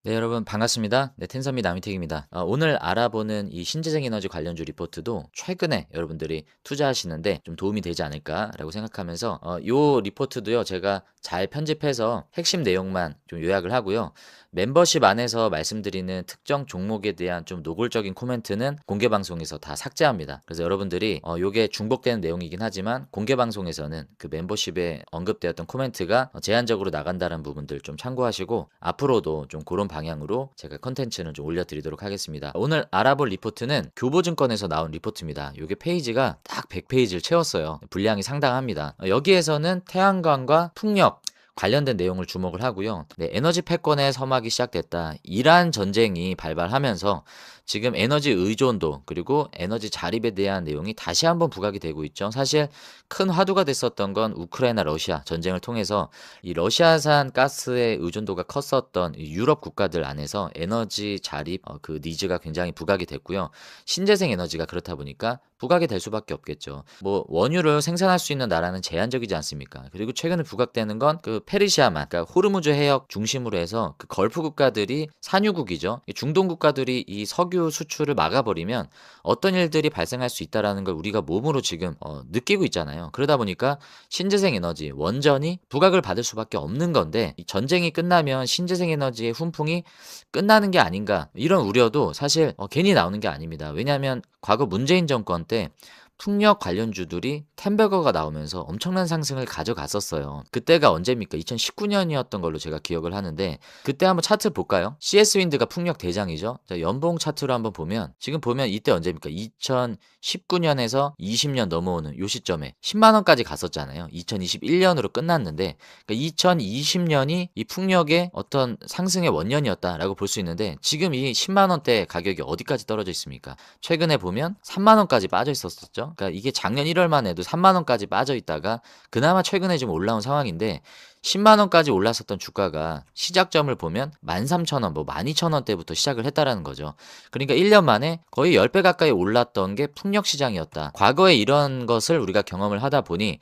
네, 여러분 반갑습니다. 네, 텐선미 나미택입니다. 오늘 알아보는 이 신재생 에너지 관련주 리포트도 최근에 여러분들이 투자하시는데 좀 도움이 되지 않을까라고 생각하면서 요 리포트도요, 제가 잘 편집해서 핵심 내용만 좀 요약을 하고요. 멤버십 안에서 말씀드리는 특정 종목에 대한 좀 노골적인 코멘트는 공개 방송에서 다 삭제합니다. 그래서 여러분들이 요게 중복되는 내용이긴 하지만 공개 방송에서는 그 멤버십에 언급되었던 코멘트가 제한적으로 나간다는 부분들 좀 참고하시고, 앞으로도 좀 그런 방향으로 제가 컨텐츠는 좀 올려드리도록 하겠습니다. 오늘 알아볼 리포트는 교보증권에서 나온 리포트입니다. 요게 페이지가 딱 100페이지를 채웠어요. 분량이 상당합니다. 여기에서는 태양광과 풍력 관련된 내용을 주목을 하고요. 네, 에너지 패권의 서막이 시작됐다. 이란 전쟁이 발발하면서 지금 에너지 의존도 그리고 에너지 자립에 대한 내용이 다시 한번 부각이 되고 있죠. 사실 큰 화두가 됐었던 건 우크라이나 러시아 전쟁을 통해서 이 러시아산 가스의 의존도가 컸었던 이 유럽 국가들 안에서 에너지 자립 그 니즈가 굉장히 부각이 됐고요. 신재생 에너지가 그렇다 보니까 부각이 될 수밖에 없겠죠. 뭐 원유를 생산할 수 있는 나라는 제한적이지 않습니까? 그리고 최근에 부각되는 건 그 페르시아만, 그러니까 호르무즈 해역 중심으로 해서 그 걸프 국가들이 산유국이죠. 이 중동 국가들이 이 석유 수출을 막아버리면 어떤 일들이 발생할 수 있다라는 걸 우리가 몸으로 지금 느끼고 있잖아요. 그러다 보니까 신재생 에너지 원전이 부각을 받을 수밖에 없는 건데, 이 전쟁이 끝나면 신재생 에너지의 훈풍이 끝나는 게 아닌가, 이런 우려도 사실 괜히 나오는 게 아닙니다. 왜냐하면 과거 문재인 정권 때 풍력 관련주들이 템베거가 나오면서 엄청난 상승을 가져갔었어요. 그때가 언제입니까? 2019년이었던 걸로 제가 기억을 하는데, 그때 한번 차트 볼까요? CS 윈드가 풍력 대장이죠. 자, 연봉 차트로 한번 보면, 지금 보면 이때 언제입니까? 2019년에서 20년 넘어오는 요 시점에 10만 원까지 갔었잖아요. 2021년으로 끝났는데, 그러니까 2020년이 이 풍력의 어떤 상승의 원년이었다라고 볼 수 있는데, 지금 이 10만 원대 가격이 어디까지 떨어져 있습니까? 최근에 보면 3만 원까지 빠져 있었었죠. 그러니까 이게 작년 1월만 해도 3만 원까지 빠져 있다가 그나마 최근에 좀 올라온 상황인데, 10만 원까지 올랐었던 주가가 시작점을 보면 13,000원, 뭐 12,000원대부터 시작을 했다라는 거죠. 그러니까 1년 만에 거의 10배 가까이 올랐던 게 풍력 시장이었다. 과거에 이런 것을 우리가 경험을 하다 보니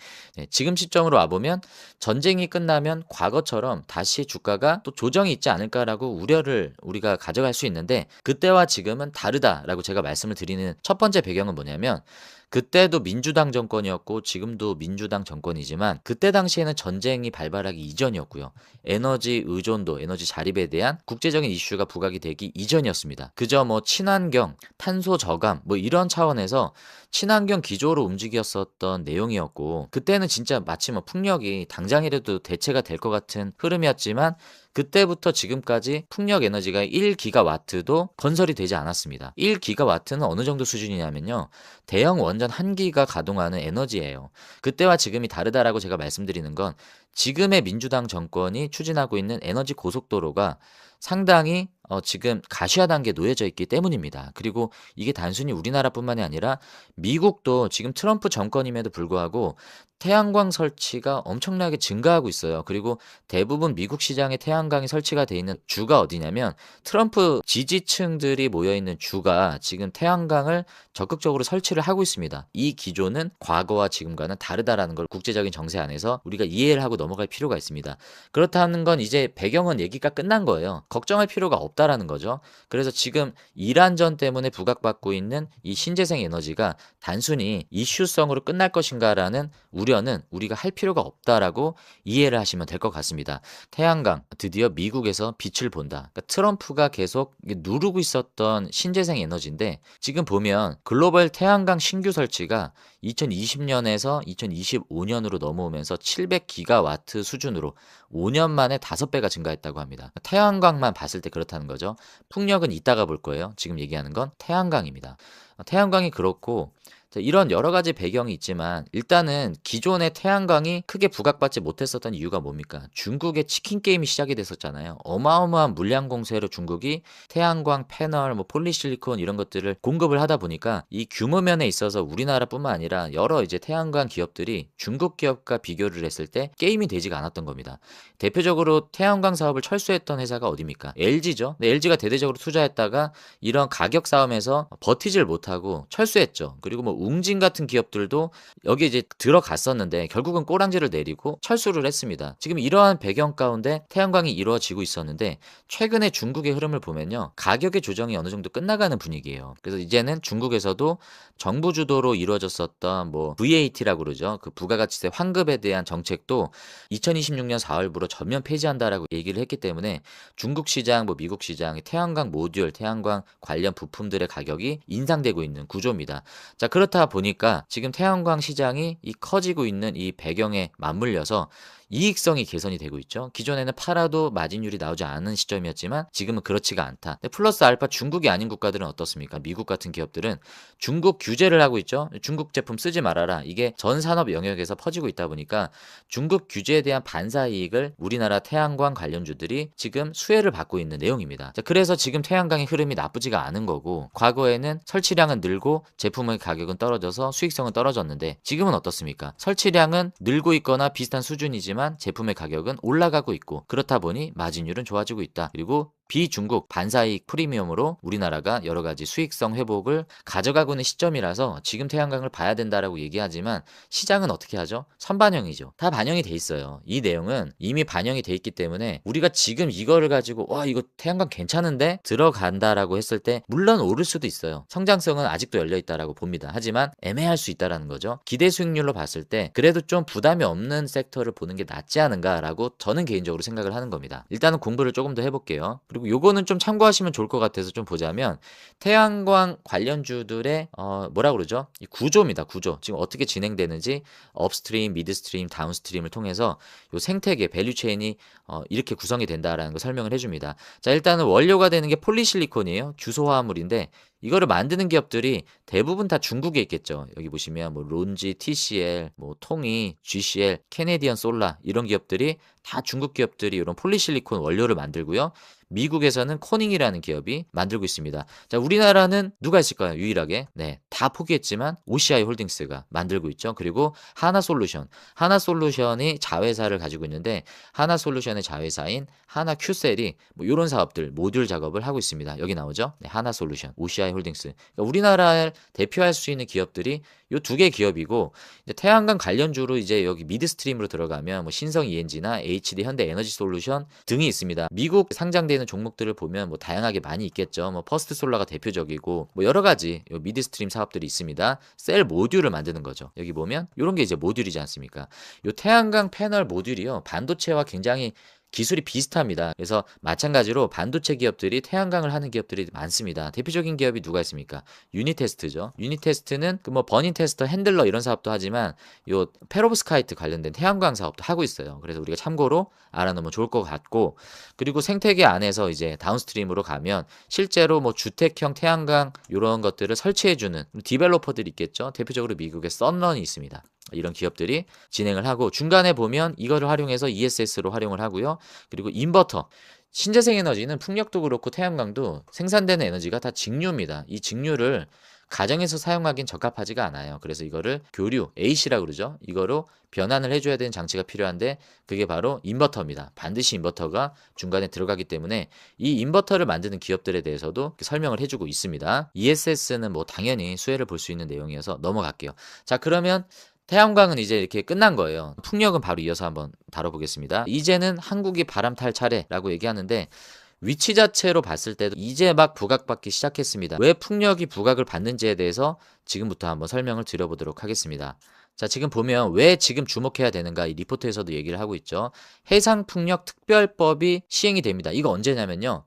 지금 시점으로 와보면 전쟁이 끝나면 과거처럼 다시 주가가 또 조정이 있지 않을까라고 우려를 우리가 가져갈 수 있는데, 그때와 지금은 다르다라고 제가 말씀을 드리는 첫 번째 배경은 뭐냐면, 그때도 민주당 정권이었고 지금도 민주당 정권이지만 그때 당시에는 전쟁이 발발하기 이전이었고요. 에너지 의존도, 에너지 자립에 대한 국제적인 이슈가 부각이 되기 이전이었습니다. 그저 뭐 친환경, 탄소 저감 뭐 이런 차원에서 친환경 기조로 움직였었던 내용이었고, 그때는 진짜 마치 뭐 풍력이 당장이라도 대체가 될 것 같은 흐름이었지만, 그때부터 지금까지 풍력 에너지가 1기가와트도 건설이 되지 않았습니다. 1기가와트는 어느 정도 수준이냐면요, 대형 원전 1기가 가동하는 에너지예요. 그때와 지금이 다르다라고 제가 말씀드리는 건, 지금의 민주당 정권이 추진하고 있는 에너지 고속도로가 상당히 지금 가시화 단계에 놓여져 있기 때문입니다. 그리고 이게 단순히 우리나라뿐만이 아니라 미국도 지금 트럼프 정권임에도 불구하고 태양광 설치가 엄청나게 증가하고 있어요. 그리고 대부분 미국 시장에 태양광이 설치가 돼 있는 주가 어디냐면, 트럼프 지지층들이 모여 있는 주가 지금 태양광을 적극적으로 설치를 하고 있습니다. 이 기조는 과거와 지금과는 다르다라는 걸 국제적인 정세 안에서 우리가 이해를 하고 넘어갈 필요가 있습니다. 그렇다는 건 이제 배경은 얘기가 끝난 거예요. 걱정할 필요가 없다라는 거죠. 그래서 지금 이란전 때문에 부각받고 있는 이 신재생 에너지가 단순히 이슈성으로 끝날 것인가라는 우려는 우리가 할 필요가 없다라고 이해를 하시면 될 것 같습니다. 태양광 드디어 미국에서 빛을 본다. 그러니까 트럼프가 계속 누르고 있었던 신재생 에너지인데, 지금 보면 글로벌 태양광 신규 설치가 2020년에서 2025년으로 넘어오면서 700기가와트 수준으로 5년 만에 5배가 증가했다고 합니다. 태양광만 봤을 때 그렇다는 거죠. 풍력은 이따가 볼 거예요. 지금 얘기하는 건 태양광입니다. 태양광이 그렇고, 자, 이런 여러 가지 배경이 있지만 일단은 기존의 태양광이 크게 부각받지 못했었던 이유가 뭡니까? 중국의 치킨 게임이 시작이 됐었잖아요. 어마어마한 물량 공세로 중국이 태양광 패널, 뭐 폴리실리콘 이런 것들을 공급을 하다 보니까 이 규모 면에 있어서 우리나라뿐만 아니라 여러 이제 태양광 기업들이 중국 기업과 비교를 했을 때 게임이 되지가 않았던 겁니다. 대표적으로 태양광 사업을 철수했던 회사가 어디입니까? LG죠. LG가 대대적으로 투자했다가 이런 가격 싸움에서 버티질 못하고 철수했죠. 그리고 뭐 웅진 같은 기업들도 여기에 이제 들어갔었는데 결국은 꼬랑지를 내리고 철수를 했습니다. 지금 이러한 배경 가운데 태양광이 이루어지고 있었는데 최근에 중국의 흐름을 보면요. 가격의 조정이 어느 정도 끝나가는 분위기예요. 그래서 이제는 중국에서도 정부 주도로 이루어졌었던 뭐 VAT라고 그러죠. 그 부가가치세 환급에 대한 정책도 2026년 4월부로 전면 폐지한다라고 얘기를 했기 때문에 중국 시장, 뭐 미국 시장, 태양광 모듈, 태양광 관련 부품들의 가격이 인상되고 있는 구조입니다. 자, 그렇다 보니까 지금 태양광 시장이 이 커지고 있는 이 배경에 맞물려서 이익성이 개선이 되고 있죠. 기존에는 팔아도 마진율이 나오지 않은 시점이었지만 지금은 그렇지가 않다. 근데 플러스 알파 중국이 아닌 국가들은 어떻습니까? 미국 같은 기업들은 중국 규제를 하고 있죠. 중국 제품 쓰지 말아라. 이게 전 산업 영역에서 퍼지고 있다 보니까 중국 규제에 대한 반사 이익을 우리나라 태양광 관련주들이 지금 수혜를 받고 있는 내용입니다. 자, 그래서 지금 태양광의 흐름이 나쁘지가 않은 거고 과거에는 설치량은 늘고 제품의 가격은 떨어져서 수익성은 떨어졌는데 지금은 어떻습니까? 설치량은 늘고 있거나 비슷한 수준이지만 제품의 가격은 올라가고 있고 그렇다 보니 마진율은 좋아지고 있다. 그리고 비중국 반사이익 프리미엄으로 우리나라가 여러 가지 수익성 회복을 가져가고 있는 시점이라서 지금 태양광을 봐야 된다라고 얘기하지만 시장은 어떻게 하죠? 선반영이죠. 다 반영이 돼 있어요. 이 내용은 이미 반영이 돼 있기 때문에 우리가 지금 이거를 가지고 와 이거 태양광 괜찮은데 들어간다라고 했을 때 물론 오를 수도 있어요. 성장성은 아직도 열려 있다라고 봅니다. 하지만 애매할 수 있다라는 거죠. 기대 수익률로 봤을 때 그래도 좀 부담이 없는 섹터를 보는 게 낫지 않은가라고 저는 개인적으로 생각을 하는 겁니다. 일단은 공부를 조금 더 해볼게요. 그리고 요거는 좀 참고하시면 좋을 것 같아서 좀 보자면 태양광 관련주들의 뭐라 그러죠? 이 구조입니다. 구조. 지금 어떻게 진행되는지 업스트림, 미드스트림, 다운스트림을 통해서 요 생태계, 밸류체인이 이렇게 구성이 된다라는 걸 설명을 해줍니다. 자, 일단은 원료가 되는 게 폴리실리콘이에요. 규소화합물인데 이거를 만드는 기업들이 대부분 다 중국에 있겠죠. 여기 보시면 뭐 론지, TCL, 뭐 통이, GCL, 캐네디언 솔라 이런 기업들이 다 중국 기업들이 이런 폴리실리콘 원료를 만들고요. 미국에서는 코닝이라는 기업이 만들고 있습니다. 자, 우리나라는 누가 있을까요? 유일하게. 네, 다 포기했지만 OCI 홀딩스가 만들고 있죠. 그리고 하나솔루션. 하나솔루션이 자회사를 가지고 있는데 하나솔루션의 자회사인 하나큐셀이 뭐 이런 사업들 모듈 작업을 하고 있습니다. 여기 나오죠? 네, 하나솔루션, OCI 홀딩스. 그러니까 우리나라를 대표할 수 있는 기업들이 요 두 개 기업이고 이제 태양광 관련주로 이제 여기 미드스트림으로 들어가면 뭐 신성 ENG나 HD 현대 에너지 솔루션 등이 있습니다. 미국 상장되는 종목들을 보면 뭐 다양하게 많이 있겠죠. 뭐 퍼스트 솔라가 대표적이고 뭐 여러 가지 요 미드스트림 사업들이 있습니다. 셀 모듈을 만드는 거죠. 여기 보면 이런 게 이제 모듈이지 않습니까? 요 태양광 패널 모듈이요. 반도체와 굉장히 기술이 비슷합니다. 그래서 마찬가지로 반도체 기업들이 태양광을 하는 기업들이 많습니다. 대표적인 기업이 누가 있습니까? 유니테스트죠. 유니테스트는 그 뭐 버닝 테스터, 핸들러 이런 사업도 하지만 요 페로브스카이트 관련된 태양광 사업도 하고 있어요. 그래서 우리가 참고로 알아놓으면 좋을 것 같고 그리고 생태계 안에서 이제 다운스트림으로 가면 실제로 뭐 주택형 태양광 이런 것들을 설치해주는 디벨로퍼들이 있겠죠. 대표적으로 미국의 썬런이 있습니다. 이런 기업들이 진행을 하고 중간에 보면 이거를 활용해서 ESS로 활용을 하고요. 그리고 인버터. 신재생 에너지는 풍력도 그렇고 태양광도 생산되는 에너지가 다 직류입니다. 이 직류를 가정에서 사용하기엔 적합하지가 않아요. 그래서 이거를 교류, AC라고 그러죠. 이거로 변환을 해줘야 되는 장치가 필요한데 그게 바로 인버터입니다. 반드시 인버터가 중간에 들어가기 때문에 이 인버터를 만드는 기업들에 대해서도 설명을 해주고 있습니다. ESS는 뭐 당연히 수혜를 볼 수 있는 내용이어서 넘어갈게요. 자, 그러면 태양광은 이제 이렇게 끝난 거예요. 풍력은 바로 이어서 한번 다뤄보겠습니다. 이제는 한국이 바람 탈 차례라고 얘기하는데 위치 자체로 봤을 때도 이제 막 부각받기 시작했습니다. 왜 풍력이 부각을 받는지에 대해서 지금부터 한번 설명을 드려보도록 하겠습니다. 자, 지금 보면 왜 지금 주목해야 되는가 이 리포트에서도 얘기를 하고 있죠. 해상풍력 특별법이 시행이 됩니다. 이거 언제냐면요.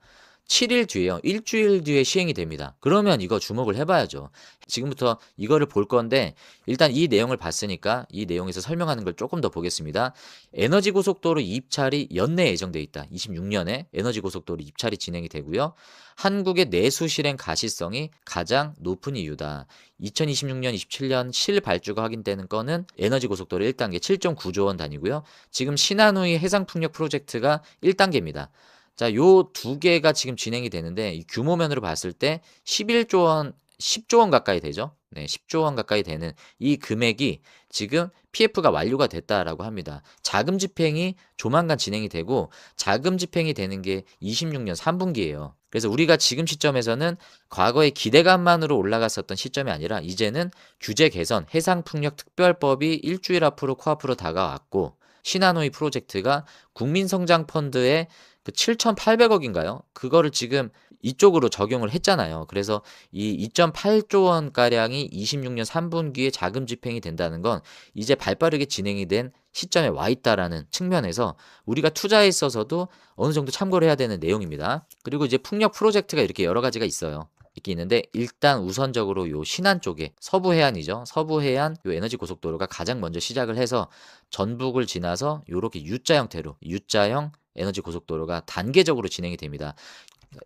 7일 뒤에요. 일주일 뒤에 시행이 됩니다. 그러면 이거 주목을 해봐야죠. 지금부터 이거를 볼 건데 일단 이 내용을 봤으니까 이 내용에서 설명하는 걸 조금 더 보겠습니다. 에너지 고속도로 입찰이 연내 예정돼 있다. 26년에 에너지 고속도로 입찰이 진행이 되고요. 한국의 내수 실행 가시성이 가장 높은 이유다. 2026년, 27년 실 발주가 확인되는 건은 에너지 고속도로 1단계 7.9조 원 단위고요. 지금 신한우이 해상풍력 프로젝트가 1단계입니다. 자, 요 두 개가 지금 진행이 되는데 이 규모면으로 봤을 때 11조 원, 10조 원 가까이 되죠. 네, 10조 원 가까이 되는 이 금액이 지금 PF가 완료가 됐다라고 합니다. 자금 집행이 조만간 진행이 되고 자금 집행이 되는 게 26년 3분기예요. 그래서 우리가 지금 시점에서는 과거의 기대감만으로 올라갔었던 시점이 아니라 이제는 규제 개선, 해상풍력특별법이 일주일 앞으로 코앞으로 다가왔고 신한노이 프로젝트가 국민성장펀드의 그 7,800억인가요? 그거를 지금 이쪽으로 적용을 했잖아요. 그래서 이 2.8조 원가량이 26년 3분기에 자금 집행이 된다는 건 이제 발빠르게 진행이 된 시점에 와 있다라는 측면에서 우리가 투자에 있어서도 어느 정도 참고를 해야 되는 내용입니다. 그리고 이제 풍력 프로젝트가 이렇게 여러 가지가 있어요. 있긴 있는데 일단 우선적으로 요 신안 쪽에 서부 해안이죠. 서부 해안 요 에너지 고속도로가 가장 먼저 시작을 해서 전북을 지나서 요렇게 U자 형태로 U자형 에너지 고속도로가 단계적으로 진행이 됩니다.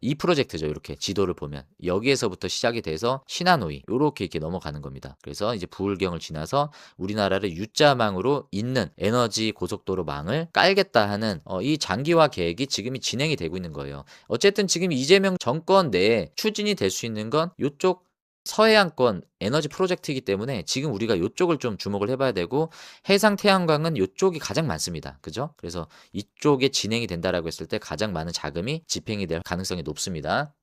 이 프로젝트죠. 이렇게 지도를 보면 여기에서부터 시작이 돼서 신한노이 요렇게 이렇게 넘어가는 겁니다. 그래서 이제 부울경을 지나서 우리나라를 U자망으로 있는 에너지 고속도로망을 깔겠다 하는 이 장기화 계획이 지금이 진행이 되고 있는 거예요. 어쨌든 지금 이재명 정권 내에 추진이 될 수 있는 건 요쪽 서해안권 에너지 프로젝트이기 때문에 지금 우리가 요쪽을 좀 주목을 해봐야 되고 해상 태양광은 요쪽이 가장 많습니다. 그죠? 그래서 이쪽에 진행이 된다라고 했을 때 가장 많은 자금이 집행이 될 가능성이 높습니다.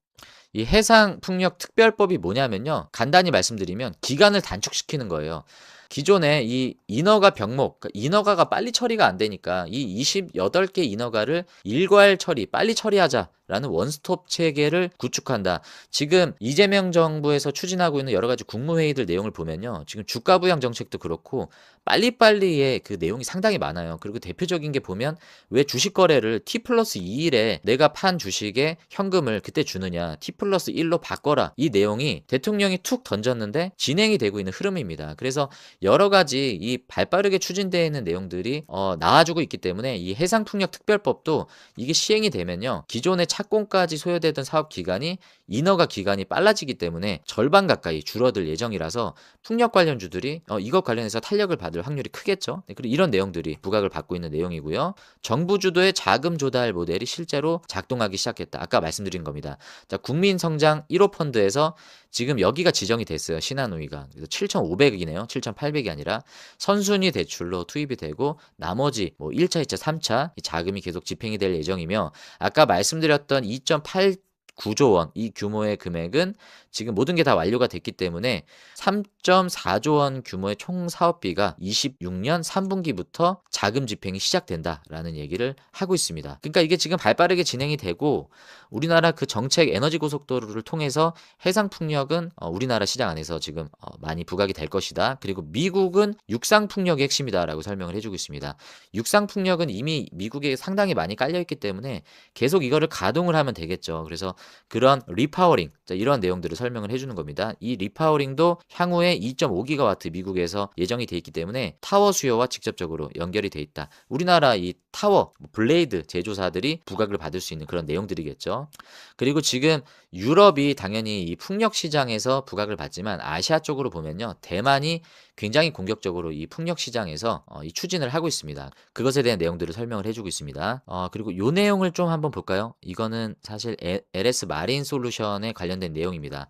이 해상풍력특별법이 뭐냐면요. 간단히 말씀드리면 기간을 단축시키는 거예요. 기존에 이 인허가 병목, 그러니까 인허가가 빨리 처리가 안 되니까 이 28개 인허가를 일괄 처리, 빨리 처리하자라는 원스톱 체계를 구축한다. 지금 이재명 정부에서 추진하고 있는 여러 가지 국무회의들 내용을 보면요. 지금 주가 부양 정책도 그렇고 빨리빨리의 그 내용이 상당히 많아요. 그리고 대표적인 게 보면 왜 주식 거래를 T+2일에 내가 판 주식에 현금을 그때 주느냐 T+1로 바꿔라 이 내용이 대통령이 툭 던졌는데 진행이 되고 있는 흐름입니다. 그래서 여러 가지 이 발빠르게 추진되어 있는 내용들이 나와주고 있기 때문에 이 해상풍력특별법도 이게 시행이 되면요. 기존의 착공까지 소요되던 사업 기간이 인허가 기간이 빨라지기 때문에 절반 가까이 줄어들 예정이라서 풍력 관련주들이 이것 관련해서 탄력을 받을 확률이 크겠죠. 네, 그리고 이런 내용들이 부각을 받고 있는 내용이고요. 정부 주도의 자금 조달 모델이 실제로 작동하기 시작했다. 아까 말씀드린 겁니다. 자, 국민성장 1호 펀드에서 지금 여기가 지정이 됐어요. 신한노이가. 그래서 7,500억이네요. 7,800이 아니라 선순위 대출로 투입이 되고 나머지 뭐 1차, 2차, 3차 자금이 계속 집행이 될 예정이며 아까 말씀드렸던 2.89조 원 이 규모의 금액은 지금 모든 게 다 완료가 됐기 때문에 3.4조 원 규모의 총 사업비가 26년 3분기부터 자금 집행이 시작된다라는 얘기를 하고 있습니다. 그러니까 이게 지금 발빠르게 진행이 되고 우리나라 그 정책 에너지 고속도로를 통해서 해상 풍력은 우리나라 시장 안에서 지금 많이 부각이 될 것이다. 그리고 미국은 육상 풍력의 핵심이다라고 설명을 해주고 있습니다. 육상 풍력은 이미 미국에 상당히 많이 깔려 있기 때문에 계속 이거를 가동을 하면 되겠죠. 그래서 그런 리파워링 이런 내용들을 설명을 해주는 겁니다. 이 리파워링도 향후에 2.5기가와트 미국에서 예정이 돼 있기 때문에 타워 수요와 직접적으로 연결이 돼 있다. 우리나라 이 타워 블레이드 제조사들이 부각을 받을 수 있는 그런 내용들이겠죠. 그리고 지금 유럽이 당연히 이 풍력 시장에서 부각을 받지만 아시아 쪽으로 보면요. 대만이 굉장히 공격적으로 이 풍력 시장에서 이 추진을 하고 있습니다. 그것에 대한 내용들을 설명을 해주고 있습니다. 그리고 요 내용을 좀 한번 볼까요? 이거는 사실 LS 마린 솔루션에 관련된 내용입니다.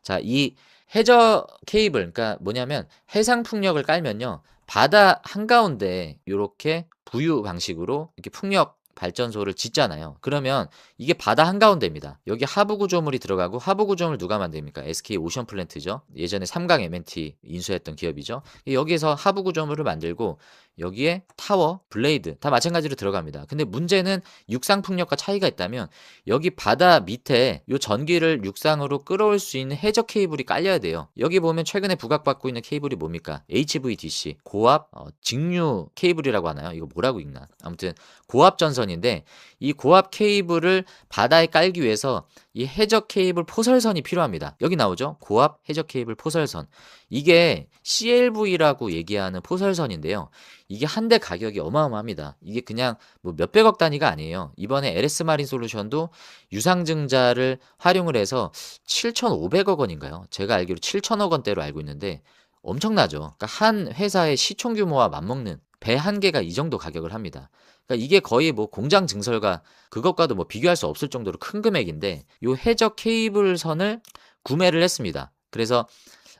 자, 이 해저 케이블, 그러니까 뭐냐면 해상 풍력을 깔면요. 바다 한가운데 이렇게 부유 방식으로 이렇게 풍력 발전소를 짓잖아요. 그러면 이게 바다 한가운데입니다. 여기 하부 구조물이 들어가고 하부 구조물 누가 만듭니까? SK 오션 플랜트죠. 예전에 삼강 M&T 인수했던 기업이죠. 여기에서 하부 구조물을 만들고 여기에 타워, 블레이드 다 마찬가지로 들어갑니다. 근데 문제는 육상 풍력과 차이가 있다면 여기 바다 밑에 요 전기를 육상으로 끌어올 수 있는 해저 케이블이 깔려야 돼요. 여기 보면 최근에 부각받고 있는 케이블이 뭡니까? HVDC, 고압 직류 케이블이라고 하나요? 이거 뭐라고 읽나? 아무튼 고압 전선인데 이 고압 케이블을 바다에 깔기 위해서 이 해저 케이블 포설선이 필요합니다. 여기 나오죠? 고압 해저 케이블 포설선. 이게 CLV라고 얘기하는 포설선인데요. 이게 한 대 가격이 어마어마합니다. 이게 그냥 뭐 몇백억 단위가 아니에요. 이번에 LS 마린 솔루션도 유상증자를 활용을 해서 7,500억 원인가요? 제가 알기로 7천억 원대로 알고 있는데 엄청나죠. 그러니까 한 회사의 시총 규모와 맞먹는 배 한 개가 이 정도 가격을 합니다. 그러니까 이게 거의 뭐 공장 증설과 그것과도 뭐 비교할 수 없을 정도로 큰 금액인데 요 해저 케이블선을 구매를 했습니다. 그래서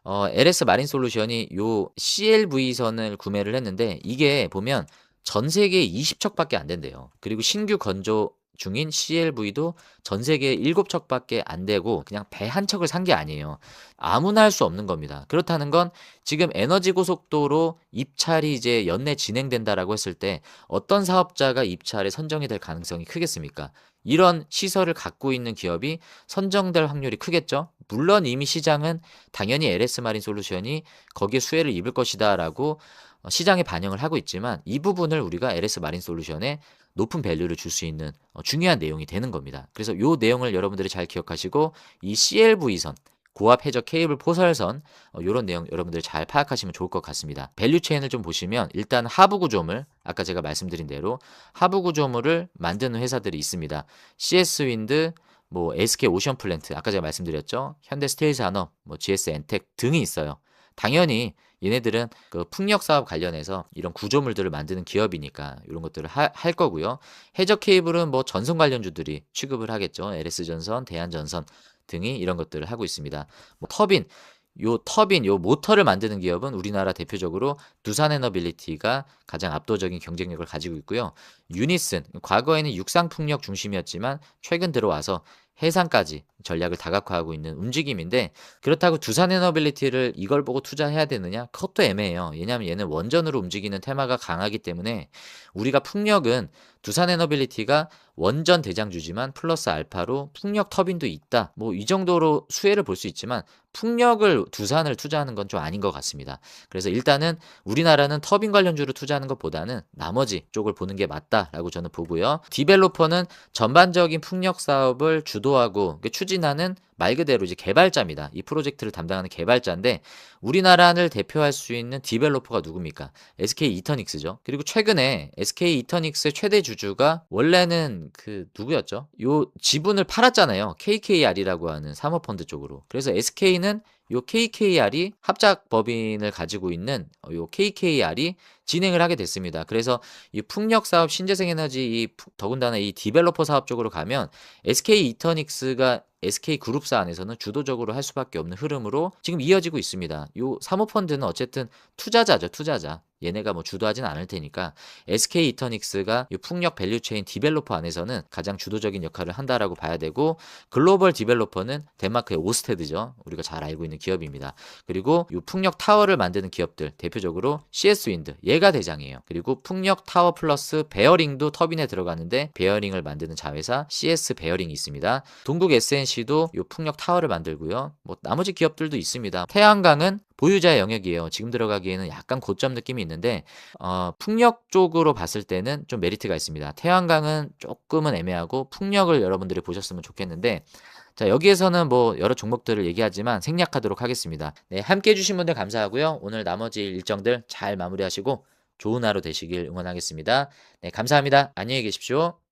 LS 마린 솔루션이 요 CLV선을 구매를 했는데 이게 보면 전 세계에 20척밖에 안 된대요. 그리고 신규 건조 중인 CLV도 전 세계에 7척밖에 안 되고 그냥 배 한 척을 산 게 아니에요. 아무나 할 수 없는 겁니다. 그렇다는 건 지금 에너지 고속도로 입찰이 이제 연내 진행된다라고 했을 때 어떤 사업자가 입찰에 선정이 될 가능성이 크겠습니까? 이런 시설을 갖고 있는 기업이 선정될 확률이 크겠죠. 물론 이미 시장은 당연히 LS 마린 솔루션이 거기에 수혜를 입을 것이다라고 시장에 반영을 하고 있지만 이 부분을 우리가 LS 마린 솔루션에 높은 밸류를 줄 수 있는 중요한 내용이 되는 겁니다. 그래서 요 내용을 여러분들이 잘 기억하시고 이 CLV선 고압 해저 케이블 포설선 요런 내용 여러분들이 잘 파악하시면 좋을 것 같습니다. 밸류 체인을 좀 보시면 일단 하부 구조물 아까 제가 말씀드린 대로 하부 구조물을 만드는 회사들이 있습니다. CS 윈드, 뭐 SK 오션 플랜트 아까 제가 말씀드렸죠. 현대 스테일 산업, 뭐 GS 엔텍 등이 있어요. 당연히 얘네들은 그 풍력 사업 관련해서 이런 구조물들을 만드는 기업이니까 이런 것들을 할 거고요. 해저 케이블은 뭐 전선 관련주들이 취급을 하겠죠. LS전선, 대한전선 등이 이런 것들을 하고 있습니다. 뭐 터빈, 요 모터를 만드는 기업은 우리나라 대표적으로 두산에너빌리티가 가장 압도적인 경쟁력을 가지고 있고요. 유니슨, 과거에는 육상 풍력 중심이었지만 최근 들어와서 해상까지 전략을 다각화하고 있는 움직임인데 그렇다고 두산에너빌리티를 이걸 보고 투자해야 되느냐? 그것도 애매해요. 왜냐하면 얘는 원전으로 움직이는 테마가 강하기 때문에 우리가 풍력은 두산에너빌리티가 원전 대장주지만 플러스 알파로 풍력 터빈도 있다. 뭐 이 정도로 수혜를 볼 수 있지만 풍력을 두산을 투자하는 건 좀 아닌 것 같습니다. 그래서 일단은 우리나라는 터빈 관련주를 투자하는 것보다는 나머지 쪽을 보는 게 맞다라고 저는 보고요. 디벨로퍼는 전반적인 풍력 사업을 주도하고 추진하는 말 그대로 이제 개발자입니다. 이 프로젝트를 담당하는 개발자인데 우리나라를 대표할 수 있는 디벨로퍼가 누굽니까? SK 이터닉스죠. 그리고 최근에 SK 이터닉스의 최대 주주가 원래는 그 누구였죠? 요 지분을 팔았잖아요. KKR이라고 하는 사모펀드 쪽으로. 그래서 SK는 요 KKR이 합작 법인을 가지고 있는 요 KKR이 진행을 하게 됐습니다. 그래서 이 풍력 사업, 신재생 에너지 더군다나 이 디벨로퍼 사업 쪽으로 가면 SK 이터닉스가 SK 그룹사 안에서는 주도적으로 할 수밖에 없는 흐름으로 지금 이어지고 있습니다. 요 사모펀드는 어쨌든 투자자죠, 투자자. 얘네가 뭐 주도하진 않을 테니까 SK 이터닉스가 이 풍력 밸류체인 디벨로퍼 안에서는 가장 주도적인 역할을 한다라고 봐야 되고 글로벌 디벨로퍼는 덴마크의 오스테드죠. 우리가 잘 알고 있는 기업입니다. 그리고 이 풍력 타워를 만드는 기업들 대표적으로 CS 윈드 얘가 대장이에요. 그리고 풍력 타워 플러스 베어링도 터빈에 들어가는데 베어링을 만드는 자회사 CS 베어링이 있습니다. 동국 SNC도 이 풍력 타워를 만들고요. 뭐 나머지 기업들도 있습니다. 태양광은 보유자의 영역이에요. 지금 들어가기에는 약간 고점 느낌이 있는데 풍력 쪽으로 봤을 때는 좀 메리트가 있습니다. 태양광은 조금은 애매하고 풍력을 여러분들이 보셨으면 좋겠는데 자 여기에서는 뭐 여러 종목들을 얘기하지만 생략하도록 하겠습니다. 네, 함께 해주신 분들 감사하고요. 오늘 나머지 일정들 잘 마무리하시고 좋은 하루 되시길 응원하겠습니다. 네, 감사합니다. 안녕히 계십시오.